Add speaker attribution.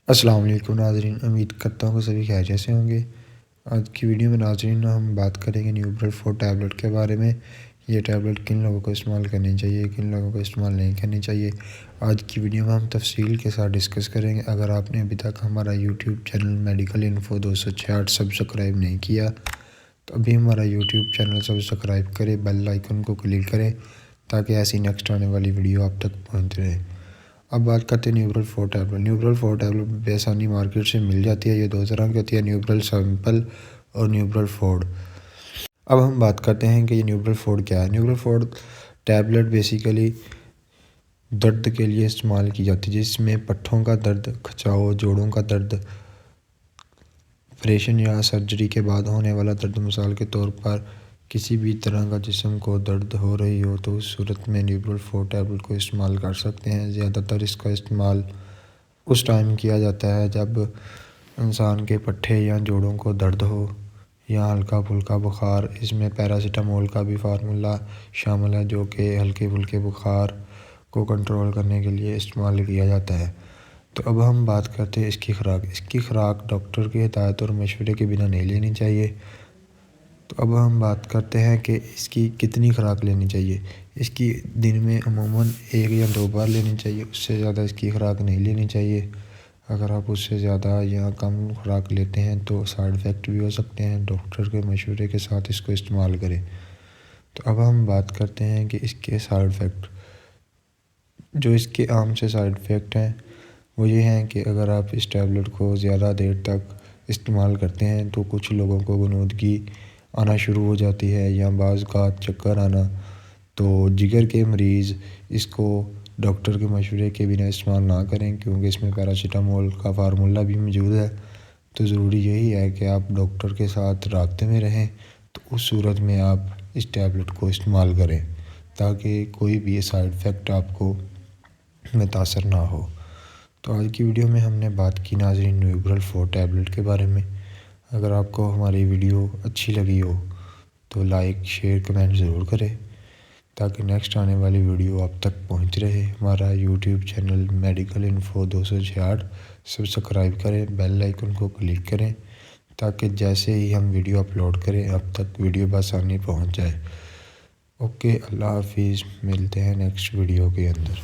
Speaker 1: السلام علیکم ناظرین، امید کرتا ہوں کہ سبھی خیریت سے ہوں گے۔ آج کی ویڈیو میں ناظرین ہم بات کریں گے نیوبرل 4 ٹیبلٹ کے بارے میں۔ یہ ٹیبلٹ کن لوگوں کو استعمال کرنی چاہیے، کن لوگوں کو استعمال نہیں کرنی چاہیے، آج کی ویڈیو میں ہم تفصیل کے ساتھ ڈسکس کریں گے۔ اگر آپ نے ابھی تک ہمارا YouTube channel medical info 266 subscribe نہیں کیا تو ابھی ہمارا یوٹیوب چینل سبسکرائب کریں، بیل آئیکن کو کلک کریں تاکہ ایسی نیکسٹ آنے والی ویڈیو آپ تک پہنچ رہے۔ اب بات کرتے ہیں نیوبرل 4 ٹیبلٹ۔ نیوبرل 4 ٹیبلٹ بے آسانی مارکیٹ سے مل جاتی ہے۔ یہ دو طرح کی ہوتی ہے، نیوبرل سمپل اور نیوبرل 4۔ اب ہم بات کرتے ہیں کہ یہ نیوبرل 4 کیا ہے۔ نیوبرل 4 ٹیبلٹ بیسیکلی درد کے لیے استعمال کی جاتی ہے، جس میں پٹھوں کا درد، کھچاؤ، جوڑوں کا درد، آپریشن یا سرجری کے بعد ہونے والا درد۔ مثال کے طور پر کسی بھی طرح کا جسم کو درد ہو رہی ہو تو اس صورت میں نیوبرل 4 ٹیبلٹ کو استعمال کر سکتے ہیں۔ زیادہ تر اس کا استعمال اس ٹائم کیا جاتا ہے جب انسان کے پٹھے یا جوڑوں کو درد ہو یا ہلکا پھلکا بخار۔ اس میں پیراسیٹامول کا بھی فارمولہ شامل ہے جو کہ ہلکے پھلکے بخار کو کنٹرول کرنے کے لیے استعمال کیا جاتا ہے۔ تو اب ہم بات کرتے ہیں اس کی خوراک۔ اس کی خوراک ڈاکٹر کی ہدایت اور مشورے کے بنا نہیں لینی چاہیے۔ تو اب ہم بات کرتے ہیں کہ اس کی کتنی خوراک لینی چاہیے۔ اس کی دن میں عموماً 1 یا 2 بار لینی چاہیے، اس سے زیادہ اس کی خوراک نہیں لینی چاہیے۔ اگر آپ اس سے زیادہ یا کم خوراک لیتے ہیں تو سائیڈ ایفیکٹ بھی ہو سکتے ہیں، ڈاکٹر کے مشورے کے ساتھ اس کو استعمال کریں۔ تو اب ہم بات کرتے ہیں کہ اس کے سائیڈ ایفیکٹ۔ جو اس کے عام سے سائیڈ ایفیکٹ ہیں وہ یہ ہیں کہ اگر آپ اس ٹیبلٹ کو زیادہ دیر تک استعمال کرتے ہیں تو کچھ لوگوں کو غنودگی آنا شروع ہو جاتی ہے یا بعض اوقات چکر آنا۔ تو جگر کے مریض اس کو ڈاکٹر کے مشورے کے بنا استعمال نہ کریں، کیونکہ اس میں پیراسیٹامول کا فارمولہ بھی موجود ہے۔ تو ضروری یہی ہے کہ آپ ڈاکٹر کے ساتھ رابطے میں رہیں، تو اس صورت میں آپ اس ٹیبلٹ کو استعمال کریں تاکہ کوئی بھی سائیڈ ایفیکٹ آپ کو متاثر نہ ہو۔ تو آج کی ویڈیو میں ہم نے بات کی ناظرین نیوبرل 4 ٹیبلٹ کے بارے میں۔ اگر آپ کو ہماری ویڈیو اچھی لگی ہو تو لائک، شیئر، کمنٹ ضرور کریں تاکہ نیکسٹ آنے والی ویڈیو آپ تک پہنچ رہے۔ ہمارا YouTube channel medical info 266 subscribe کریں، بیل آئیکن کو کلک کریں تاکہ جیسے ہی ہم ویڈیو اپلوڈ کریں آپ تک ویڈیو بآسانی پہنچ جائے۔ اوکے، اللہ حافظ، ملتے ہیں نیکسٹ ویڈیو کے اندر۔